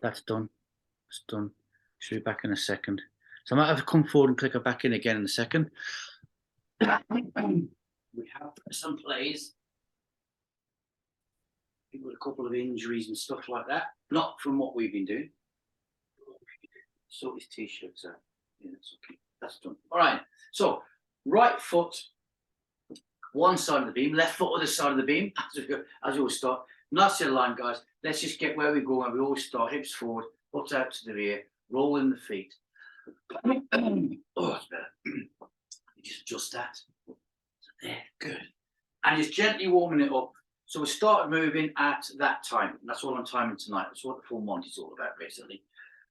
That's done. It's done. Should be back in a second. So I might have to come forward and click her back in again in a second. We have some plays. People with a couple of injuries and stuff like that. Not from what we've been doing. Sort his t-shirts out. Yeah, that's okay. That's done. All right. So right foot, one side of the beam, left foot other side of the beam, as we always start. Nice little line, guys. Let's just get where we go and we always start. Hips forward, butt out to the rear, roll in the feet. Oh, that's better. Just adjust that. There, good. And just gently warming it up. So we started moving at that time. That's all I'm timing tonight. That's what the full Monty is all about, basically.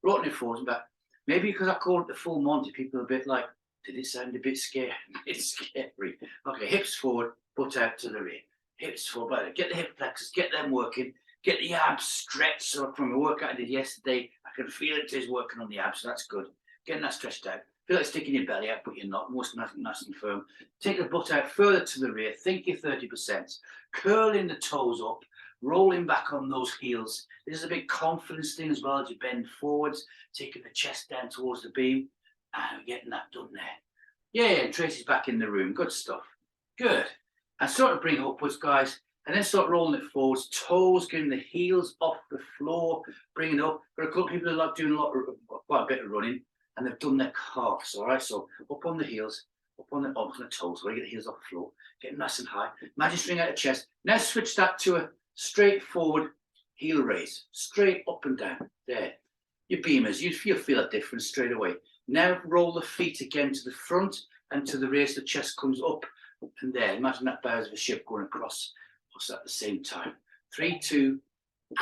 Rolling it forward, but maybe because I call it the full Monty, people are a bit like, did it sound a bit scary? It's scary. Okay, hips forward, butt out to the rear. Hips forward, get the hip flexors, get them working, get the abs stretched. So from the workout I did yesterday, I can feel it is working on the abs, so that's good. Getting that stretched out. Feel like sticking your belly out, but you're not. Most nice and firm. Take the butt out further to the rear. Think your 30%. Curling the toes up, rolling back on those heels. This is a big confidence thing as well as you bend forwards, taking the chest down towards the beam, and we're getting that done there. Yeah, Tracy's back in the room. Good stuff. Good. And start to bring it upwards, guys, and then start rolling it forwards. Toes, getting the heels off the floor, bringing it up. There are a couple of people who like doing quite a bit of running, and they've done their calves. All right, so up on the heels, up on the toes. So you get the heels off the floor, getting nice and high. Imagine string out the chest. Now switch that to a straightforward heel raise, straight up and down. There. Your beamers, you'll feel a difference straight away. Now roll the feet again to the front and to the rear so the chest comes up and there. Imagine that bows of a ship going across us at the same time. 3, 2,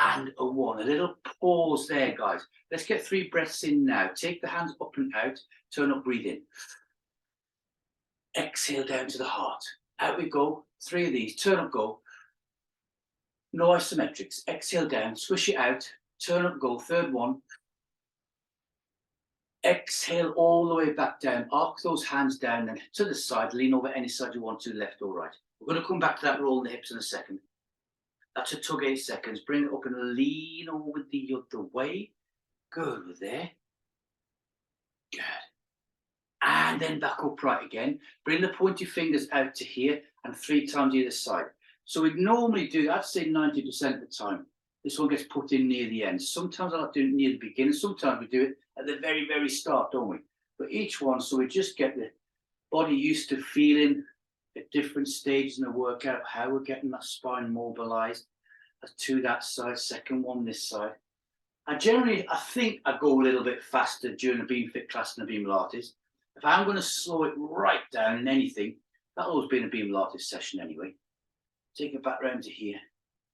and a 1. A little pause there, guys. Let's get 3 breaths in now. Take the hands up and out. Turn up, breathe in. Exhale down to the heart. Out we go. 3 of these. Turn up, go. No isometrics. Exhale down. Swish it out. Turn up, go. Third one. Exhale all the way back down. Arc those hands down and to the side. Lean over any side you want to, left or right. We're going to come back to that roll in the hips in a second. That's a tug 8 seconds. Bring it up and lean over the other way. Good, we're there. Good. And then back upright again. Bring the pointy fingers out to here and 3 times either side. So we'd normally do, I'd say 90% of the time. This one gets put in near the end. Sometimes I like to do it near the beginning. Sometimes we do it at the very, very start, don't we? But each one, so we just get the body used to feeling at different stages in the workout, how we're getting that spine mobilized. To that side, second one this side. I think I go a little bit faster during the Beamfit class than the Beam Pilates. If I'm going to slow it right down in anything, that'll always be in a Beam Pilates session anyway. Take it back round to here.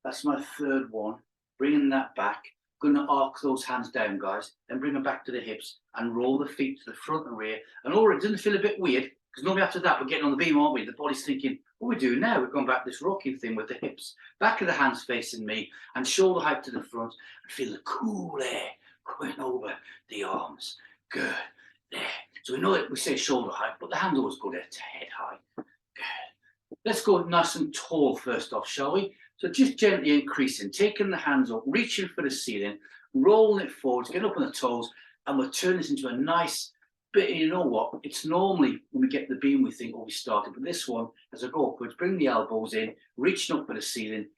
That's my third one. Bringing that back. Going to arc those hands down, guys. Then bring them back to the hips and roll the feet to the front and rear. And already it doesn't feel a bit weird because normally after that we're getting on the beam, aren't we? The body's thinking, what are we doing now? We're going back to this rocking thing with the hips. Back of the hands facing me and shoulder height to the front and feel the cool air going over the arms. Good. There. So we know that we say shoulder height, but the hands always go there to head high. Good. Let's go nice and tall first off, shall we? So just gently increasing, taking the hands up, reaching for the ceiling, rolling it forward, getting up on the toes, and we'll turn this into a nice bit. You know what? It's normally when we get the beam, we think, oh, we started. But this one, as I go upwards, bring the elbows in, reaching up for the ceiling,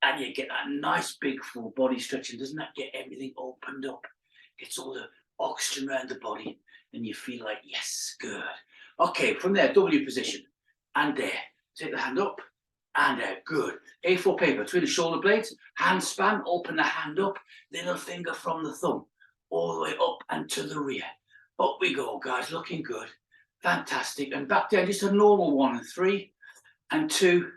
and you get that nice big full body stretching. Doesn't that get everything opened up? Gets all the oxygen around the body, and you feel like, yes, good. Okay, from there, W position, and there. Take the hand up. And out, good. A4 paper between the shoulder blades, hand span, open the hand up, little finger from the thumb, all the way up and to the rear. Up we go, guys, looking good. Fantastic. And back down, just a normal 1 and 3, and 2,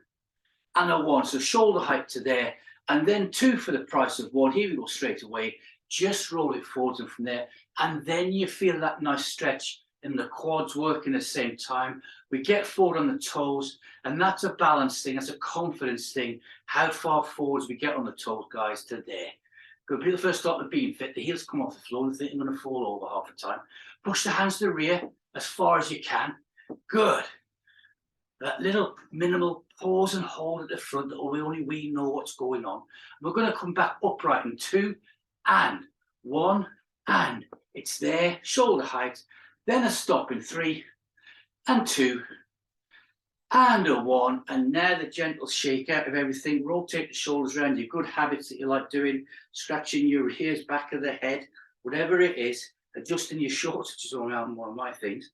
and a 1. So shoulder height to there, and then 2 for the price of 1. Here we go straight away. Just roll it forwards and from there. And then you feel that nice stretch in the quads working at the same time. We get forward on the toes, and that's a balance thing. That's a confidence thing. How far forwards we get on the toes, guys, to there. Good. People first start the Beamfit, the heels come off the floor and think I'm going to fall over half the time. Push the hands to the rear as far as you can. Good. That little minimal pause and hold at the front that only we know what's going on. We're going to come back upright in 2 and 1, and it's there, shoulder height. Then a stop in 3, and 2, and a 1, and now the gentle shake out of everything. Rotate the shoulders around your good habits that you like doing, scratching your ears, back of the head, whatever it is, adjusting your shorts, which is one of my things.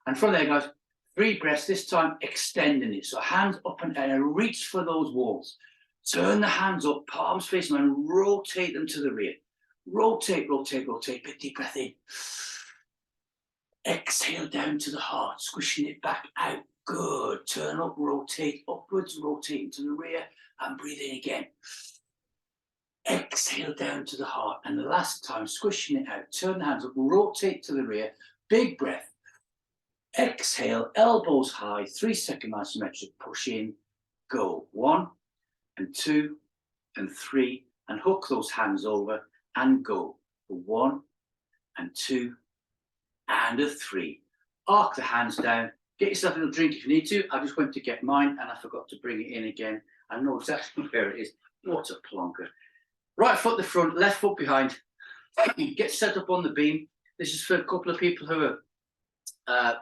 And from there, guys, 3 breaths, this time extending it. So hands up and down, and reach for those walls. Turn the hands up, palms facing, and rotate them to the rear. Rotate, rotate, rotate. Big deep breath in. Exhale down to the heart, squishing it back out. Good. Turn up, rotate upwards, rotating to the rear, and breathe in again. Exhale down to the heart, and the last time, squishing it out. Turn the hands up, rotate to the rear. Big breath. Exhale, elbows high, 3-second isometric, push in, go. 1, and 2, and 3, and hook those hands over, and go. 1, and 2, and a 3. Arc the hands down. Get yourself a little drink if you need to. I just went to get mine and I forgot to bring it in again. I know exactly where it is. What a plonker. Right foot the front, left foot behind. Get set up on the beam. This is for a couple of people who are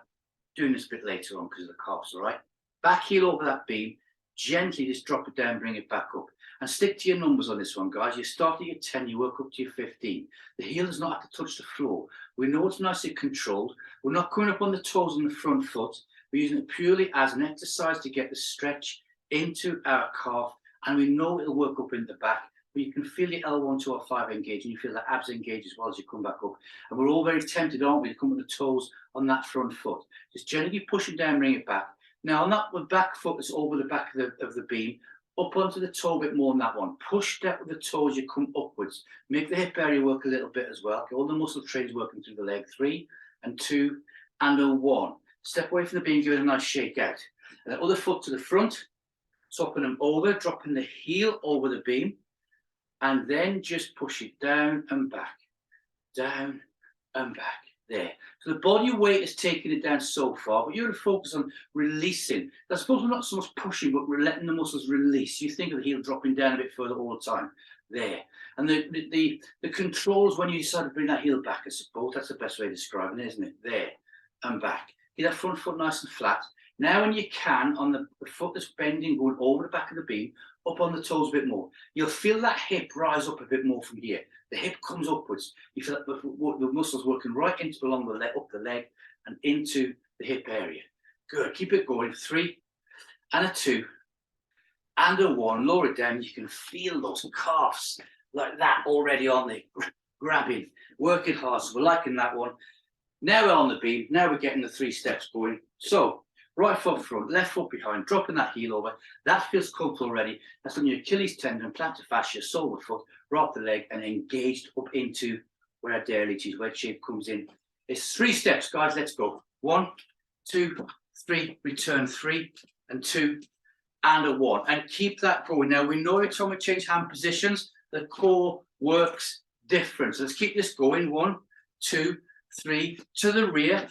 doing this a bit later on because of the calves, all right? Back heel over that beam. Gently just drop it down, bring it back up. And stick to your numbers on this one, guys. You start at your 10, you work up to your 15. The heel does not have to touch the floor. We know it's nicely controlled. We're not coming up on the toes on the front foot. We're using it purely as an exercise to get the stretch into our calf. And we know it'll work up in the back. But you can feel your L1, 2, or 5 engage, and you feel the abs engage as well as you come back up. And we're all very tempted, aren't we, to come with the toes on that front foot. Just gently push it down, bring it back. Now, on that back foot that's over the back of the beam, up onto the toe a bit more on that one. Push that with the toes, you come upwards. Make the hip area work a little bit as well. Get all the muscle trains working through the leg. 3, and 2, and a 1. Step away from the beam, give it a nice shake out. And the other foot to the front, topping them over, dropping the heel over the beam, and then just push it down and back. Down and back. There. So the body weight is taking it down so far, but you're going to focus on releasing. I suppose we're not so much pushing, but we're letting the muscles release. You think of the heel dropping down a bit further all the time. There. And the controls when you decide to bring that heel back, I suppose. That's the best way of describing it, isn't it? There and back. Get that front foot nice and flat. Now when you can, on the foot that's bending, going over the back of the beam, up on the toes a bit more. You'll feel that hip rise up a bit more from here. The hip comes upwards. You feel that the muscles working right into along the leg, up the leg, and into the hip area. Good. Keep it going. 3, and a 2, and a 1. Lower it down. You can feel those calves like that already on there, grabbing, working hard. So we're liking that one. Now we're on the beam. Now we're getting the 3 steps going. So right foot front, left foot behind, dropping that heel over. That feels comfortable already. That's on your Achilles tendon, plantar fascia, sole of the foot, right up the leg, and engaged up into where our dare reaches, wedge shape comes in. It's 3 steps, guys. Let's go. 1, 2, 3. Return 3, and 2, and a 1. And keep that going. Now, we know every time we change hand positions, the core works different. So let's keep this going. 1, 2, 3. To the rear.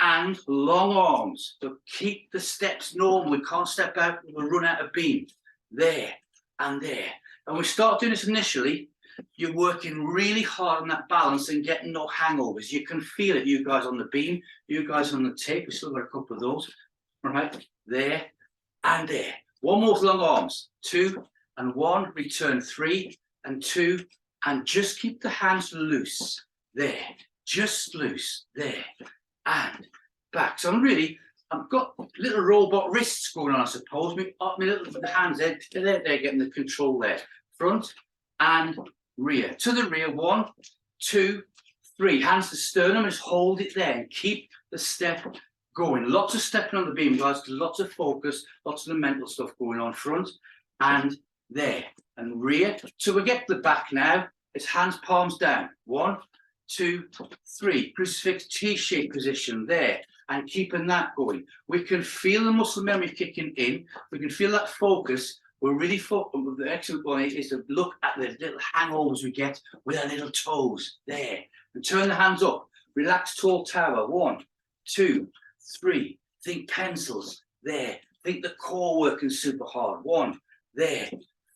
And long arms. So keep the steps normal. We can't step out, we'll run out of beam. There and there. And we start doing this initially, you're working really hard on that balance and getting no hangovers. You can feel it, you guys on the beam, you guys on the tape. We've still got a couple of those. All right, there and there. 1 more long arms. 2 and 1. Return 3 and 2. And just keep the hands loose. There. Just loose. There. And back. So I've got little robot wrists going on, I suppose. My little hands, they're getting the control there. Front and rear. To the rear. 1, 2, 3. Hands to sternum, just hold it there and keep the step going. Lots of stepping on the beam, guys. Lots of focus, lots of the mental stuff going on. Front and there. And rear. So we get to the back now. It's hands, palms down. 1, 2, 3. Crucifix T-shaped position there, and keeping that going. We can feel the muscle memory kicking in. We can feel that focus. We're really focused. The excellent one is to look at the little hangovers we get with our little toes there, and turn the hands up. Relax, tall tower. 1, 2, 3. Think pencils there. Think the core working super hard. 1 there.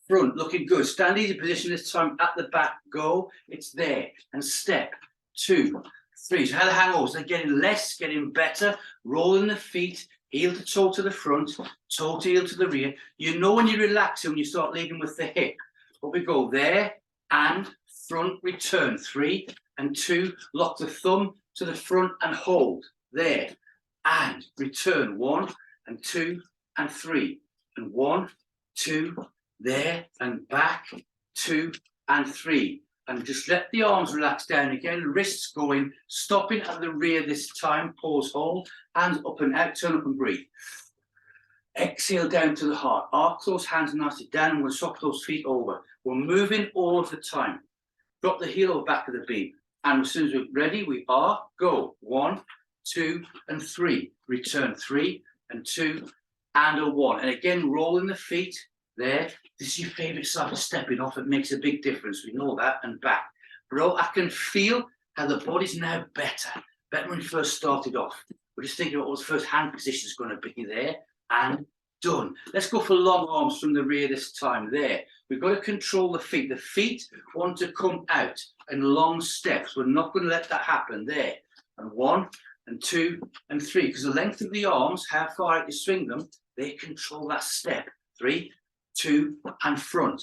front, looking good. Stand easy position this time at the back, go, it's there, and step, 2, 3. So how the hangovers, they're getting less, getting better, rolling the feet, heel to toe to the front, toe to heel to the rear. You know when you relax when you start leading with the hip. But we go there, and front, return, 3 and 2, lock the thumb to the front and hold, there, and return, 1 and 2 and 3, and 1, 2, there, and back, 2 and 3. And just let the arms relax down again, wrists going, stopping at the rear this time, pause, hold, hands up and out, turn up and breathe. Exhale down to the heart, arc those hands nicely down, and we'll swap those feet over. We're moving all of the time. Drop the heel over back of the beam, and as soon as we're ready, we are, go, 1, 2 and 3, return, 3 and 2 and a 1. And again, rolling the feet, there. This is your favorite side of stepping off. It makes a big difference. We know that. And back. Bro, I can feel how the body's now better when we first started off. We're just thinking about what the first hand position is going to be, there, and done. Let's go for long arms from the rear this time, there. We've got to control the feet. The feet want to come out in long steps. We're not going to let that happen, there. And 1 and 2 and 3, because the length of the arms, how far out you swing them, they control that step. 3, 2 and front.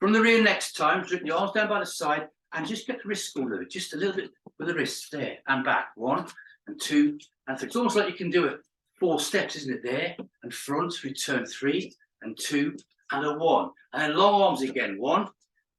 From the rear next time, put the arms down by the side and just get the wrists going a little bit, just a little bit with the wrists, there, and back, 1 and 2 and 3. It's almost like you can do it 4 steps, isn't it, there, and front, return, 3 and 2 and a 1. And then long arms again, 1,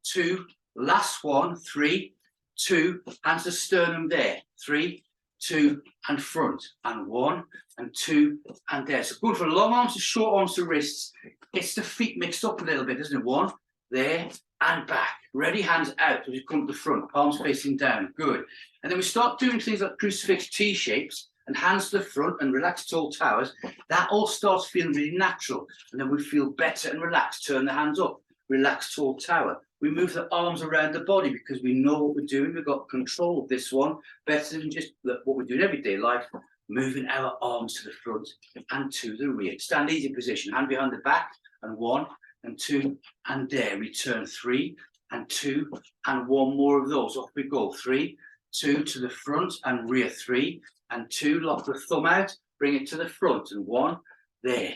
2, last 1, 3, 2, hands to sternum there, 3, 2 and front, and 1 and 2 and there. So good for long arms to short arms to wrists. It's the feet mixed up a little bit, isn't it? 1, there, and back. Ready, hands out as you come to the front, palms facing down. Good. And then we start doing things like crucifix T shapes and hands to the front and relaxed tall towers. That all starts feeling really natural. And then we feel better and relaxed. Turn the hands up, relaxed tall tower. We move the arms around the body because we know what we're doing. We've got control of this one better than just what we're doing everyday life. Moving our arms to the front and to the rear. Stand easy position, hand behind the back, and 1 and 2 and there. Return, 3 and 2 and 1 more of those. Off we go. 3, 2 to the front and rear, 3 and 2. Lock the thumb out, bring it to the front, and 1 there.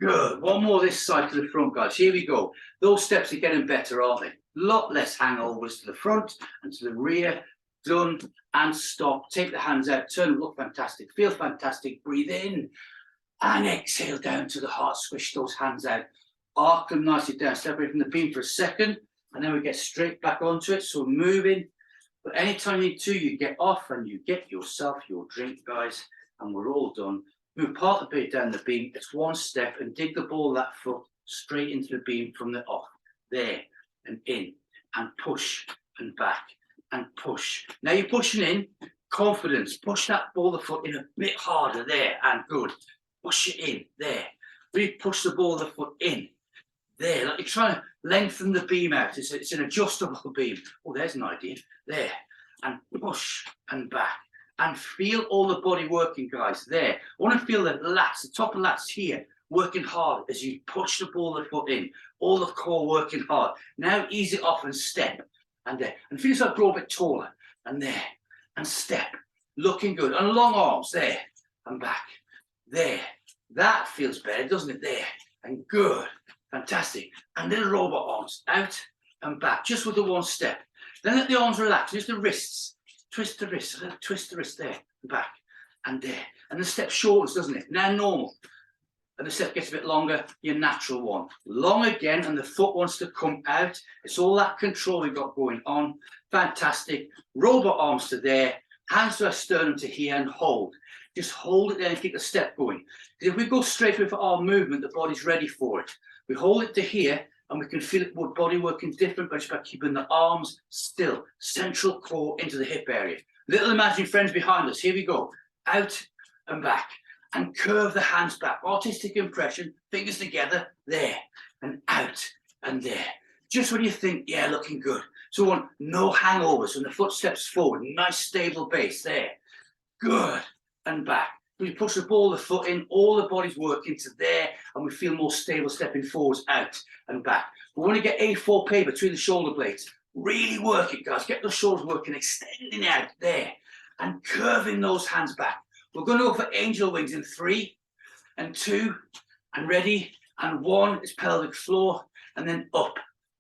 Good. 1 more this side to the front, guys. Here we go. Those steps are getting better, aren't they? Lot less hangovers to the front and to the rear. Done and stop. Take the hands out, turn, look fantastic, feel fantastic, breathe in and exhale down to the heart. Squish those hands out, arc them nicely down, separate from the beam for a second, and then we get straight back onto it. So moving, but anytime you need to, you get off and you get yourself your drink, guys, and we're all done. Move part of the bit down the beam. It's 1 step and dig the ball of that foot straight into the beam from the off, there and in, and push and back and push. Now you're pushing in, confidence, push that ball of the foot in a bit harder, there, and good. Push it in, there. Really push the ball of the foot in, there, like you're trying to lengthen the beam out. It's an adjustable beam. Oh, there's an idea, there, and push and back. And feel all the body working, guys, there. I want to feel the lats, the top of the lats here, working hard as you push the ball of the foot in, all the core working hard. Now ease it off and step, and there. And feel yourself grow a bit taller, and there, and step. Looking good. And long arms, there, and back, there. That feels better, doesn't it? There, and good. Fantastic. And little robot arms, out and back, just with the 1 step. Then let the arms relax, just the wrists. Twist the wrists, twist the wrist there, and back, and there. And the step shortens, doesn't it? Now normal. And the step gets a bit longer, your natural one. Long again, and the foot wants to come out. It's all that control we've got going on. Fantastic. Robot arms to there, hands to our sternum to here, and hold. Just hold it there and keep the step going. Because if we go straight with our movement, the body's ready for it. We hold it to here, and we can feel it, body working different, but just by keeping the arms still. Central core into the hip area. Little imaginary friends behind us. Here we go. Out and back. And curve the hands back. Artistic impression. Fingers together. There. And out. And there. Just when you think, yeah, looking good. So we want no hangovers when the foot steps forward. Nice stable base. There. Good. And back. We push the ball of the foot in, all the body's working to there, and we feel more stable stepping forwards, out and back. We want to get A4 pay between the shoulder blades. Really work it, guys. Get those shoulders working, extending out there and curving those hands back. We're going to go for angel wings in 3 and 2 and ready and 1 is pelvic floor and then up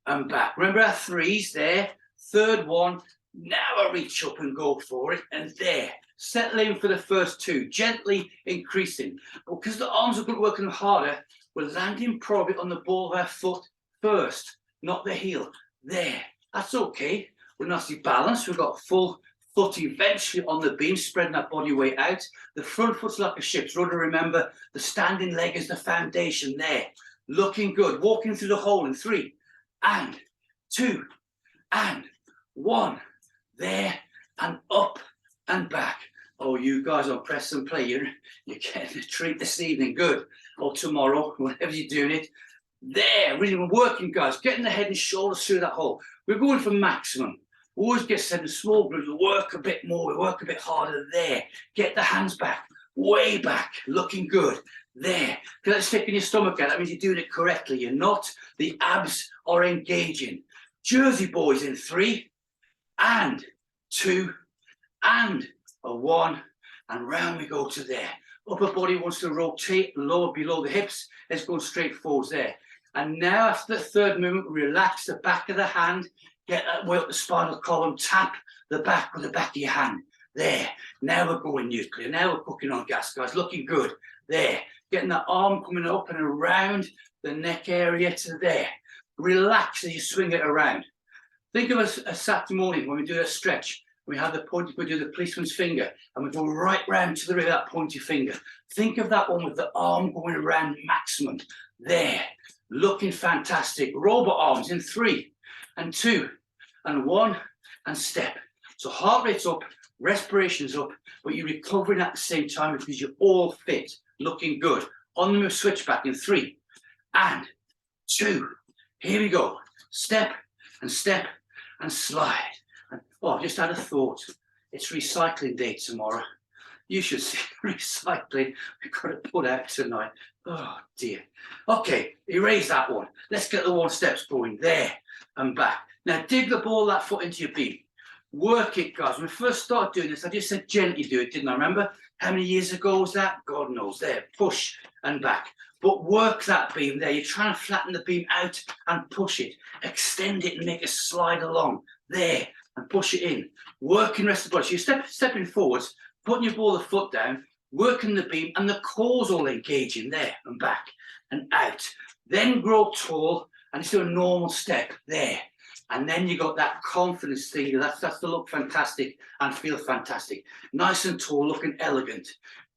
and back. Remember our 3s there. Third one, now I reach up and go for it and there. Settle in for the first 2, gently increasing. But because the arms are going to work harder, we're landing probably on the ball of our foot first, not the heel. There. That's okay. We're nicely balanced. We've got full foot eventually on the beam, spreading that body weight out. The front foot's like a ship's rudder. Remember, the standing leg is the foundation there. Looking good. Walking through the hole in 3 and 2 and 1. There and up and back. Oh, you guys on press and play. You're getting a treat this evening. Good. Or tomorrow, whenever you're doing it. There, really working, guys. Getting the head and shoulders through that hole. We're going for maximum. We always get set in small groups. We work a bit more. We work a bit harder there. Get the hands back, way back, looking good. There. Feel that stick in your stomach out. That means you're doing it correctly. You're not. The abs are engaging. Jersey boys in 3 and 2 and a 1 and round we go to there. Upper body wants to rotate lower below the hips. It's going straight forwards there. And now after the third movement, relax the back of the hand, get that way up the spinal column, tap the back with the back of your hand. There. Now we're going nuclear. Now we're cooking on gas, guys. Looking good. There. Getting that arm coming up and around the neck area to there. Relax as you swing it around. Think of a Saturday morning when we do a stretch. We have the point, we do the policeman's finger, and we go right round to the rear of that pointy finger. Think of that one with the arm going around maximum. There. Looking fantastic. Robot arms in 3 and 2 and 1 and step. So heart rate's up, respiration's up, but you're recovering at the same time because you're all fit, looking good. On the move, switch back in 3 and 2. Here we go. Step and slide. And, oh, I've just had a thought. It's recycling day tomorrow. You should see recycling we've got to put out tonight. Oh dear. Okay, erase that one. Let's get the 1 steps going there and back. Now dig the ball that foot into your beam. Work it, guys. When we first started doing this, I just said gently do it, didn't I? Remember how many years ago was that? God knows. There, push and back. But work that beam there. You're trying to flatten the beam out and push it. Extend it and make it slide along. There, and push it in. Working the rest of the body. So you're stepping forwards, putting your ball of the foot down, working the beam, and the core's all engaging there and back and out. Then grow tall and just do a normal step there. And then you got that confidence thing. That's to look fantastic and feel fantastic. Nice and tall, looking elegant.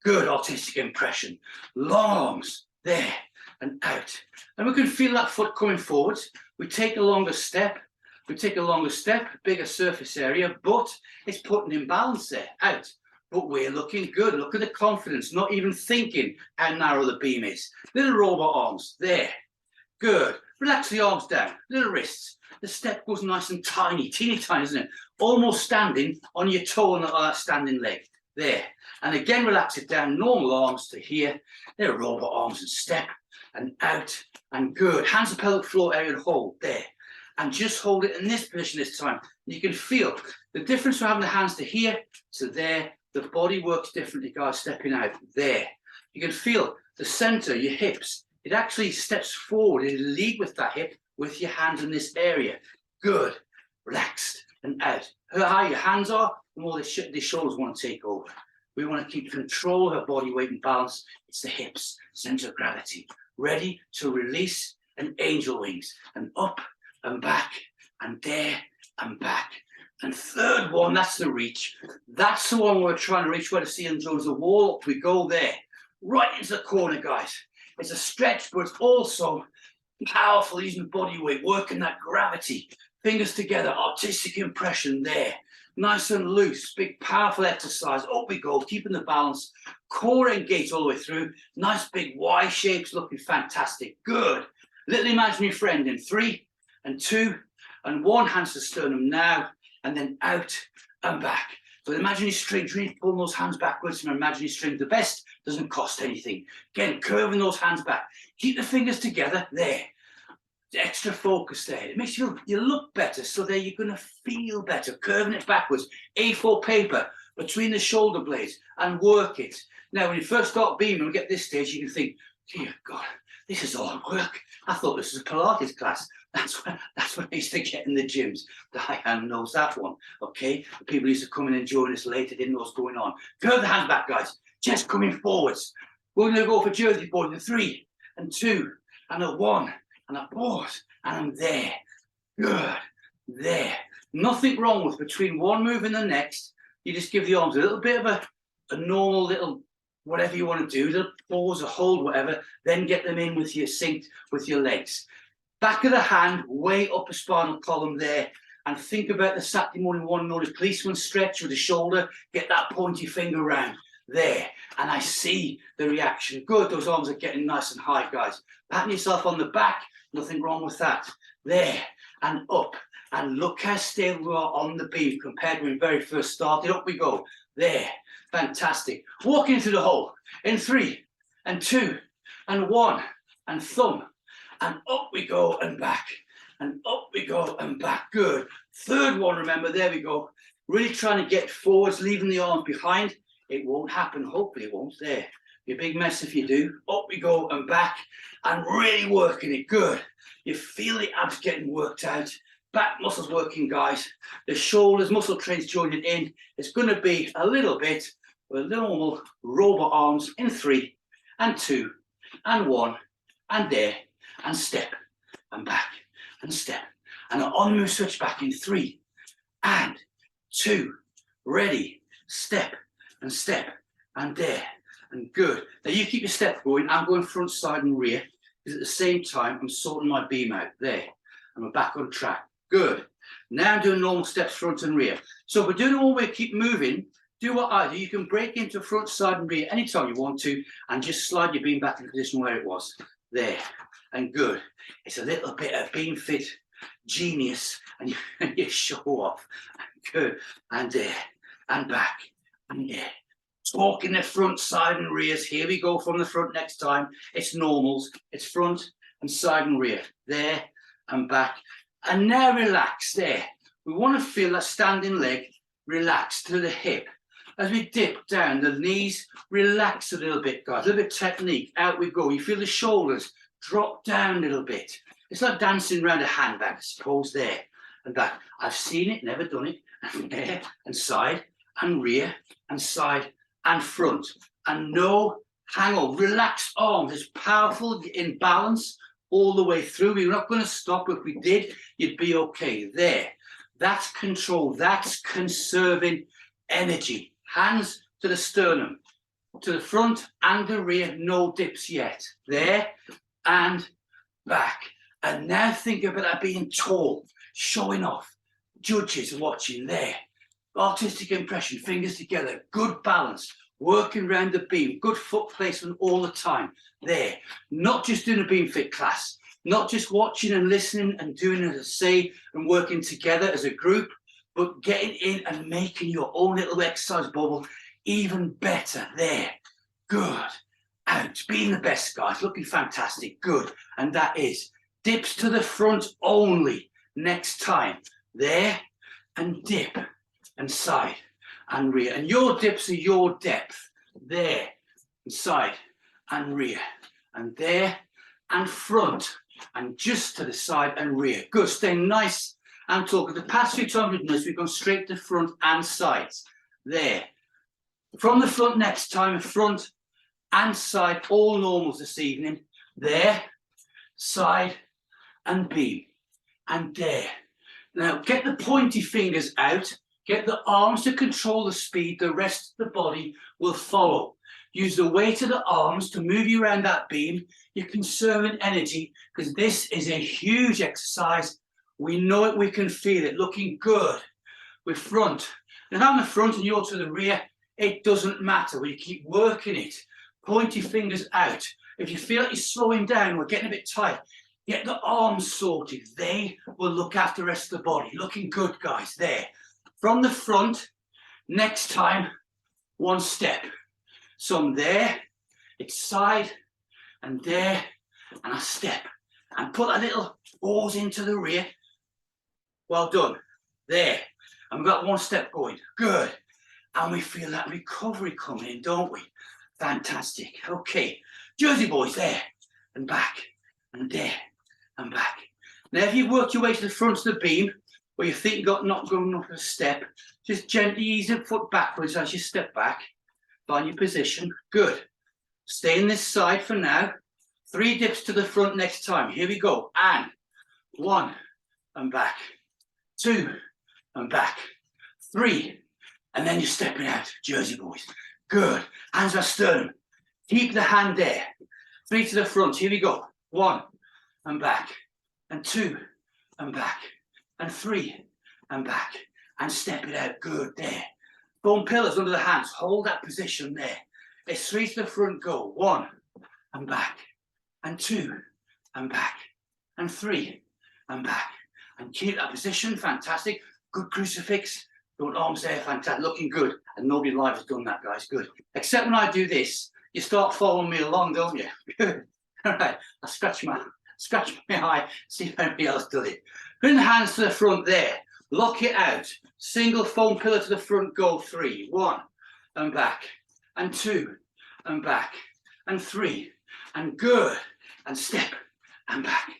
Good artistic impression. Long arms there and out. And we can feel that foot coming forwards. We take a longer step. Bigger surface area, but it's putting in balance there, out. But we're looking good. Look at the confidence, not even thinking how narrow the beam is. Little robot arms, there. Good. Relax the arms down, little wrists. The step goes nice and tiny, teeny tiny, isn't it? Almost standing on your toe on that standing leg, there. And again, relax it down, normal arms to here. Little robot arms and step and out and good. Hands to pelvic floor area and hold, there. And just hold it in this position this time. You can feel the difference from having the hands to here to there. The body works differently, guys, stepping out there. You can feel the center, your hips. It actually steps forward. It lead with that hip, with your hands in this area. Good. Relaxed and out. How high your hands are, the more the shoulders want to take over. We want to keep control of our body weight and balance. It's the hips, center of gravity. Ready to release and angel wings. And up and back and there and back. And third one, that's the reach. That's the one we're trying to reach where the ceiling joins the wall. Up we go there. Right into the corner, guys. It's a stretch, but it's also powerful using body weight, working that gravity. Fingers together, artistic impression there. Nice and loose, big powerful exercise. Up we go, keeping the balance. Core engaged all the way through. Nice big Y shapes, looking fantastic. Good. Little imaginary friend in 3 and 2 and 1. Hands to sternum now and then out and back. So the imaginary string, really pulling those hands backwards from imaginary string. The best doesn't cost anything. Again, curving those hands back. Keep the fingers together there. extra focus there. It makes you look better, so there you're going to feel better. Curving it backwards, A4 paper between the shoulder blades and work it. Now, when you first start beaming and get this stage, you can think, dear God, this is all work. I thought this was a Pilates class. That's what I used to get in the gyms. The high hand knows that one, okay? The people used to come in and join us later, didn't know what's going on. Curve the hand back, guys. Chest coming forwards. We're going to go for Jersey board in 3 and 2 and a 1 and a pause. And I'm there. Good. There. Nothing wrong with between one move and the next. You just give the arms a little bit of a normal little whatever you want to do, a little pause, a hold, whatever, then get them in with your synced with your legs. Back of the hand, way up a spinal column there, and think about the Saturday morning one notice policeman stretch with the shoulder, get that pointy finger round there, and I see the reaction. Good, those arms are getting nice and high, guys. Patting yourself on the back, nothing wrong with that. There, and up, and look how stable we are on the beam compared to when we very first started. Up we go, there. Fantastic. Walking into the hole in 3 and 2 and 1 and thumb. And up we go and back. And up we go and back. Good. Third one, remember, there we go. Really trying to get forwards, leaving the arms behind. It won't happen. Hopefully it won't. There. Be a big mess if you do. Up we go and back. And really working it. Good. You feel the abs getting worked out. Back muscles working, guys. The shoulders, muscle trains joining in. It's going to be a little bit with normal robot arms in 3 and 2 and 1 and there and step and back and step and an on move switch back in 3 and 2. Ready, step and there and good. Now you keep your step going. I'm going front, side and rear because at the same time I'm sorting my beam out there and we're back on track. Good. Now I'm doing normal steps front and rear. So we're doing it all the way, keep moving. Do what I do. You can break into front, side and rear anytime you want to and just slide your beam back in the position where it was. There. And good. It's a little bit of Beamfit genius and you show off. Good. And there. And back. And there. Talking the front, side and rears. Here we go from the front next time. It's normals. It's front and side and rear. There and back. And now relax there. We want to feel that standing leg relax to the hip. As we dip down, the knees relax a little bit, guys. A little bit of technique. Out we go. You feel the shoulders drop down a little bit. It's like dancing around a handbag, I suppose, there and back. I've seen it, never done it. And there and side and rear and side and front. And no hang on. Relaxed arms. It's powerful in balance all the way through. We're not going to stop. If we did, you'd be okay. There. That's control. That's conserving energy. Hands to the sternum, to the front and the rear, no dips yet. There and back. And now think about that being tall, showing off. Judges watching there. Artistic impression, fingers together, good balance, working around the beam, good foot placement all the time. There. Not just doing a Beamfit class, not just watching and listening and doing as I say and working together as a group, but getting in and making your own little exercise bubble even better. There. Good. Out. Being the best, guys. Looking fantastic. Good. And that is dips to the front only next time. There. And dip. And side. And rear. And your dips are your depth. There. And side. And rear. And there. And front. And just to the side and rear. Good. Stay nice. I'm talking the past few times we've done this, we've gone straight to front and sides. There. From the front next time, front and side, all normals this evening. There, side and beam. And there. Now get the pointy fingers out, get the arms to control the speed, the rest of the body will follow. Use the weight of the arms to move you around that beam. You're conserving energy because this is a huge exercise. We know it, we can feel it, looking good with front. And if I'm the front and you're to the rear, it doesn't matter. We keep working it. Pointy fingers out. If you feel like you're slowing down, we're getting a bit tight, get the arms sorted. They will look after the rest of the body. Looking good, guys, there. From the front, next time, one step. Some there, it's side, and there, and a step. And put a little falls into the rear. Well done. There. And we've got one step going. Good. And we feel that recovery coming in, don't we? Fantastic. Okay. Jersey boys, there. And back. And there. And back. Now, if you work your way to the front of the beam, where you think you're not going up a step, just gently ease your foot backwards as you step back. Find your position. Good. Stay on this side for now. 3 dips to the front next time. Here we go. And 1 and back. 2 and back. 3. And then you're stepping out. Jersey boys. Good. Hands are sternum. Keep the hand there. 3 to the front. Here we go. 1 and back. And 2 and back. And 3 and back. And step it out. Good. There. Foam pillars under the hands. Hold that position there. It's 3 to the front. Go. 1 and back. And 2 and back. And 3 and back. And keep that position. Fantastic. Good crucifix. Good arms there. Fantastic. Looking good. And nobody live has done that, guys. Good. Except when I do this, you start following me along, don't you? Good. All right. I'll scratch my eye. See if anybody else does it. Bring the hands to the front there. Lock it out. Single foam pillar to the front. Go. 3. 1 and back. And 2 and back. And 3. And good. And step and back.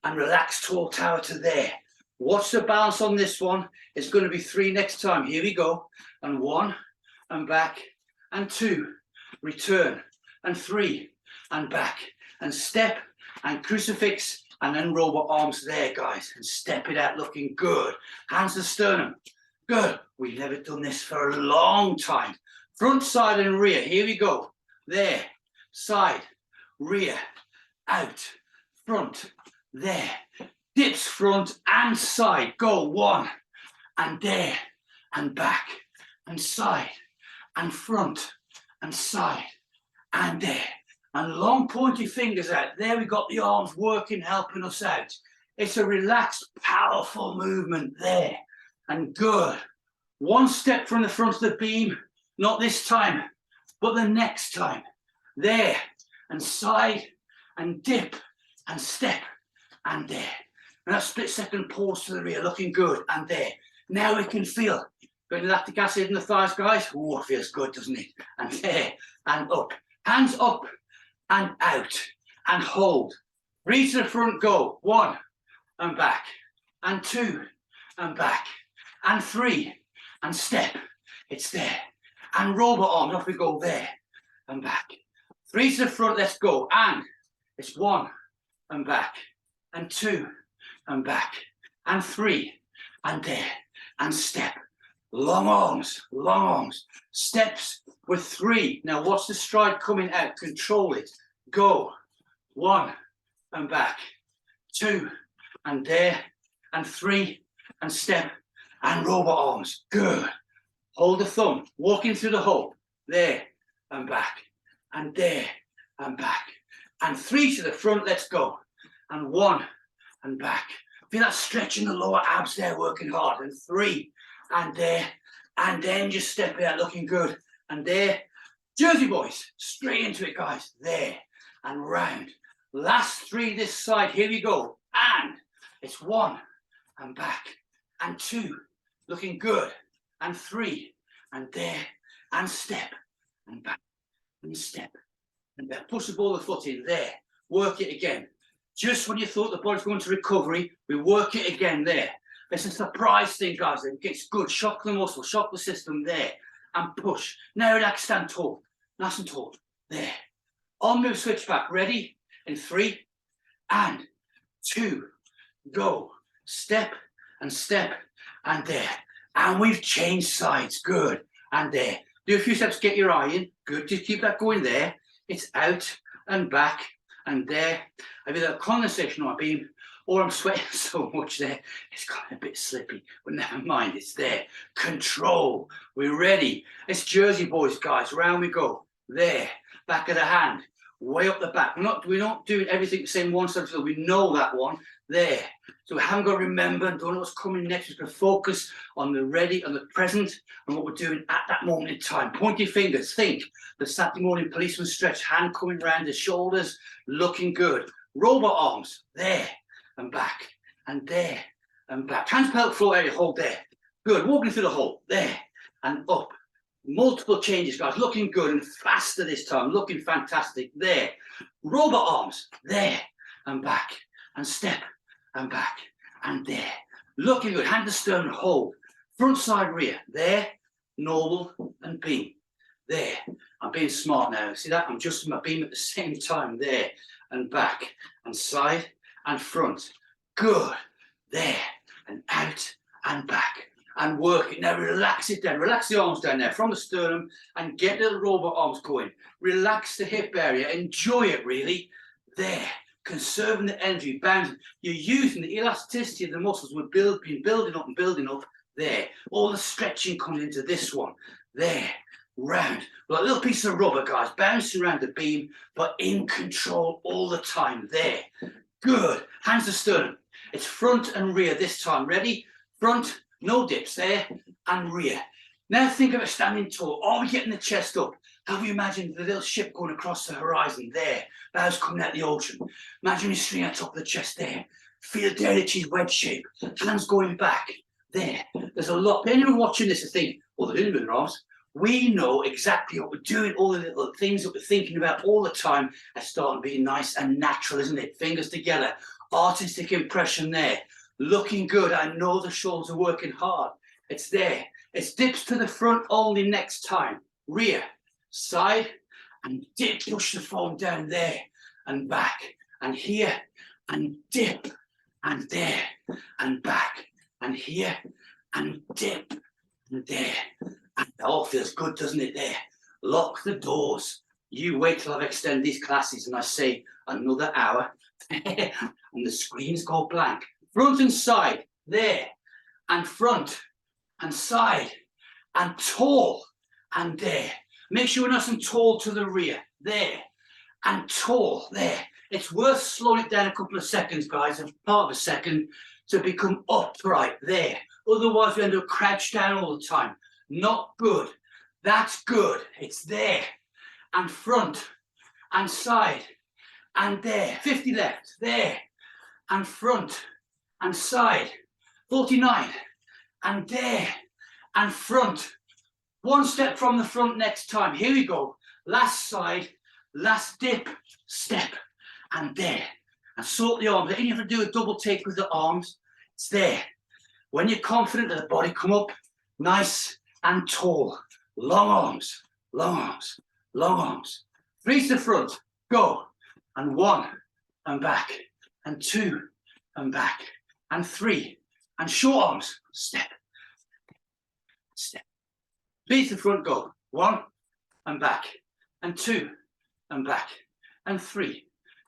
And relax, tall tower to there. Watch the balance on this one. It's going to be 3 next time. Here we go. And 1 and back. And 2. Return. And 3 and back. And step and crucifix. And then robot arms there, guys. And step it out looking good. Hands to sternum. Good. We've never done this for a long time. Front, side and rear. Here we go. There. Side. Rear. Out. Front. There. Dips front and side. Go. 1 and there. And back. And side. And front. And side. And there. And long pointy fingers out. There we got the arms working, helping us out. It's a relaxed, powerful movement there. And good. 1 step from the front of the beam. Not this time, but the next time. There. And side. And dip. And step. And there. And that split second pause to the rear. Looking good. And there. Now we can feel. Got any lactic acid in the thighs, guys? Oh, it feels good, doesn't it? And there. And up. Hands up. And out. And hold. 3 to the front. Go. 1 and back. And 2 and back. And 3 and step. It's there. And robot arms. Off we go there. And back. 3 to the front. Let's go. And it's 1 and back. And 2 and back. And 3 and there. And step. Long arms. Long arms. Steps with 3. Now watch the stride coming out. Control it. Go. 1 and back. 2 and there. And 3 and step. And robot arms. Good. Hold the thumb. Walking through the hole. There. And back. And there. And back. And 3 to the front. Let's go. And 1 and back. Feel that stretch in the lower abs there, working hard. And 3 and there. And then just step it out, looking good. And there. Jersey boys. Straight into it, guys. There. And round. Last 3 this side. Here we go. And it's 1 and back. And 2. Looking good. And 3 and there. And step. And back. And step. And back. Push the ball of the foot in. There. Work it again. Just when you thought the body's going to recovery, we work it again there. It's a surprise thing, guys. It gets good. Shock the muscle. Shock the system there. And push. Now relax, stand tall. Nice and tall. There. On move, switch back. Ready? In 3 and 2. Go. Step and step. And there. And we've changed sides. Good. And there. Do a few steps, get your eye in. Good. Just keep that going there. It's out and back. And there. I've either condensation on my beam, or I'm sweating so much there, it's got a bit slippy. But never mind, it's there. Control. We're ready. It's Jersey boys, guys. Round we go. There. Back of the hand. Way up the back. We're not doing everything the same one side. We know that one. There. So we haven't got to remember and don't know what's coming next. We can focus on the ready, on the present, and what we're doing at that moment in time. Pointy fingers. Think the Saturday morning policeman stretch. Hand coming round the shoulders. Looking good. Robot arms. There. and back, and there, and back. Hands pelvic floor area, hold there. Good, walking through the hole, there, and up. Multiple changes, guys, looking good and faster this time, looking fantastic, there. Robot arms, there, and back, and step, and back, and there. Looking good, hand to sternum, hold. Front side rear, there, normal, and beam, there. I'm being smart now, see that? I'm adjusting my beam at the same time, there, and back, and side, and front. Good, there, and out, and back. And work it. Now relax it down. Relax the arms down there from the sternum and get the robot arms going. Relax the hip area. Enjoy it really. There. Conserving the energy. Bound. You're using the elasticity of the muscles. We've been building up and building up. There. All the stretching comes into this one. There. Round. Like little pieces of rubber, guys. Bouncing around the beam, but in control all the time. There. Good. Hands to sternum. It's front and rear this time. Ready? Front. No dips there, and rear. Now think of it standing tall. Are we getting the chest up? Have you imagined the little ship going across the horizon there? Bows coming out the ocean. Imagine you string on top of the chest there. Feel down the cheese wedge shape. Hands going back. There. There's a lot. Anyone watching this is thinking, oh, they're doing it with their arms. We know exactly what we're doing. All the little things that we're thinking about all the time are starting to be nice and natural, isn't it? Fingers together. Artistic impression there. Looking good. I know the shoulders are working hard. It's there. It's dips to the front only next time. Rear, side, and dip. Push the foam down there and back. And here, and dip. And there, and back. And here, and dip. And there. And it all feels good, doesn't it, there? Lock the doors. You wait till I've extended these classes and I say another hour. And the screens go blank. Front and side, there, and front, and side, and tall, and there. Make sure we're nice and tall to the rear, there, and tall, there. It's worth slowing it down a couple of seconds, guys, a part of a second, to become upright, there. Otherwise, we end up crouched down all the time. Not good. That's good. It's there, and front, and side, and there. 50 left, there, and front, and side, 49, and there, and front. One step from the front next time. Here we go. Last side, last dip, step, and there. And sort the arms. Even if you do a double take with the arms, it's there. When you're confident, let the body come up nice and tall. Long arms, long arms, long arms. 3 to the front, go. And 1, and back, and 2, and back. And 3, and short arms, step, step. 3 to the front, go. 1, and back, and 2, and back, and 3,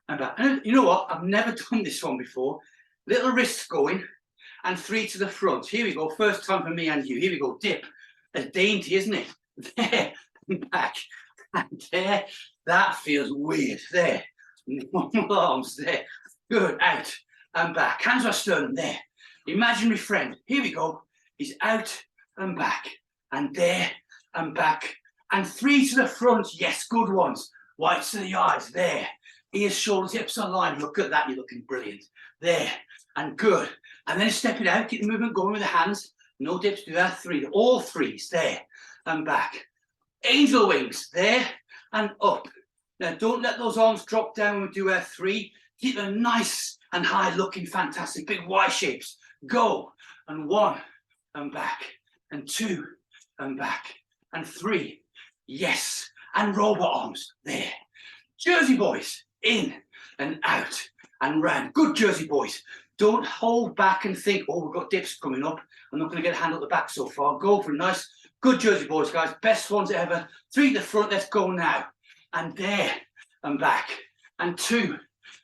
and back. And you know what? I've never done this one before. Little wrists going, and 3 to the front. Here we go. First time for me and you. Here we go. Dip. It's dainty, isn't it? There, and back, and there. That feels weird. There. Normal arms. There. Good. Out. And back. Hands are sternum, there. Imaginary friend. Here we go. He's out and back. And there and back. And 3 to the front. Yes, good ones. Whites to the eyes. There. Ears, shoulders, hips aligned. Look at that. You're looking brilliant. There. And good. And then step it out. Keep the movement going with the hands. No dips. Do that. 3. All 3s. There. And back. Angel wings. There. And up. Now, don't let those arms drop down when we do our 3. Keep them nice and high looking, fantastic, big Y shapes. Go, and 1, and back, and 2, and back, and 3, yes, and robot arms, there. Jersey boys, in, and out, and round. Good Jersey boys. Don't hold back and think, oh, we've got dips coming up. I'm not gonna get a hand at the back so far. Go for a nice, good Jersey boys, guys. Best ones ever. 3 to the front, let's go now. And there, and back, and 2,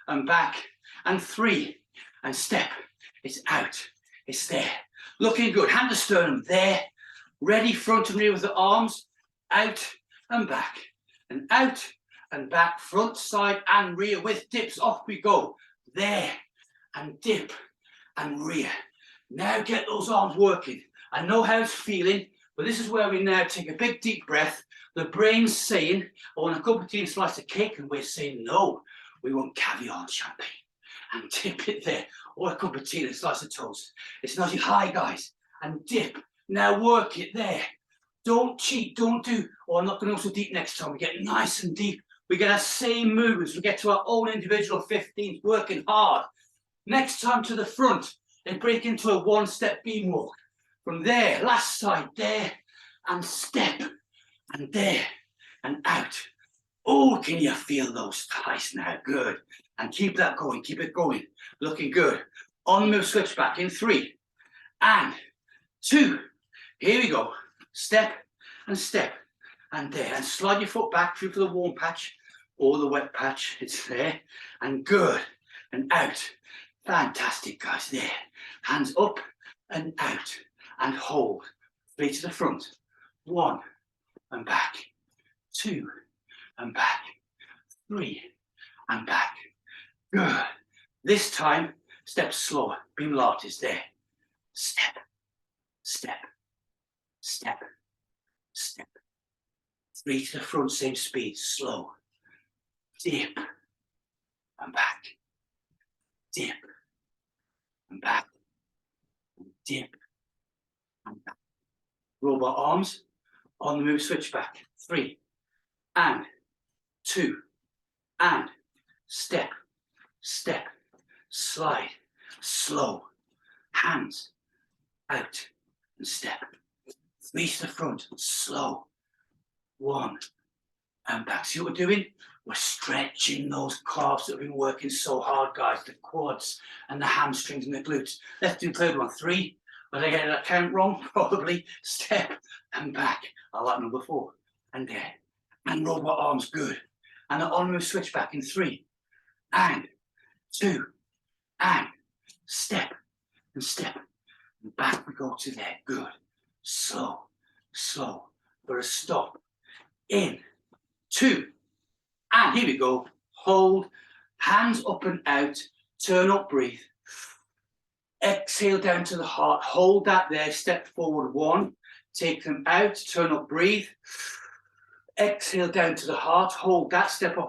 and back, and 3, and step. It's out. It's there. Looking good. Hand to sternum. There. Ready front and rear with the arms. Out and back. And out and back. Front, side, and rear with dips. Off we go. There. And dip. And rear. Now get those arms working. I know how it's feeling, but this is where we now take a big deep breath. The brain's saying, I want a cup of tea and a slice of cake, and we're saying, no, we want caviar and champagne. And dip it there. or a cup of tea and a slice of toast. It's not high, guys, and dip. Now work it there. Don't cheat, don't do, I'm not going to go so deep next time. We get nice and deep. We get our same movements. We get to our own individual 15s, working hard. Next time to the front, then break into a one-step beam walk. From there, last side, there, and step, and there, and out. Oh, can you feel those thighs now? Good. And keep that going, keep it going. Looking good. On the move, switch back in 3 and 2. Here we go. Step, and there. And slide your foot back through for the warm patch or the wet patch. It's there. And good. And out. Fantastic, guys. There. Hands up and out. And hold. 3 to the front. 1 and back. 2 and back. 3 and back. Good. This time, step slower. Beam Pilates there. Step, step, step, step. 3 to the front, same speed. Slow. Dip and back. Dip and back. Dip and back. Robot arms. On the move, switch back. 3 and 2 and step, step, slide, slow, hands out and step. 3 to the front, slow, 1 and back. See what we're doing? We're stretching those calves that have been working so hard, guys, the quads and the hamstrings and the glutes. Let's do the third one. 3. Did I get that count wrong? Probably. Step and back. I like number 4. And there. And robot arms, good. And the on-move switch back in 3 and 2 and step and step. And back we go to there, good. Slow, slow, for a stop. In, 2, and here we go. Hold, hands up and out, turn up, breathe. Exhale down to the heart, hold that there, step forward 1, take them out, turn up, breathe. Exhale down to the heart, hold that, step up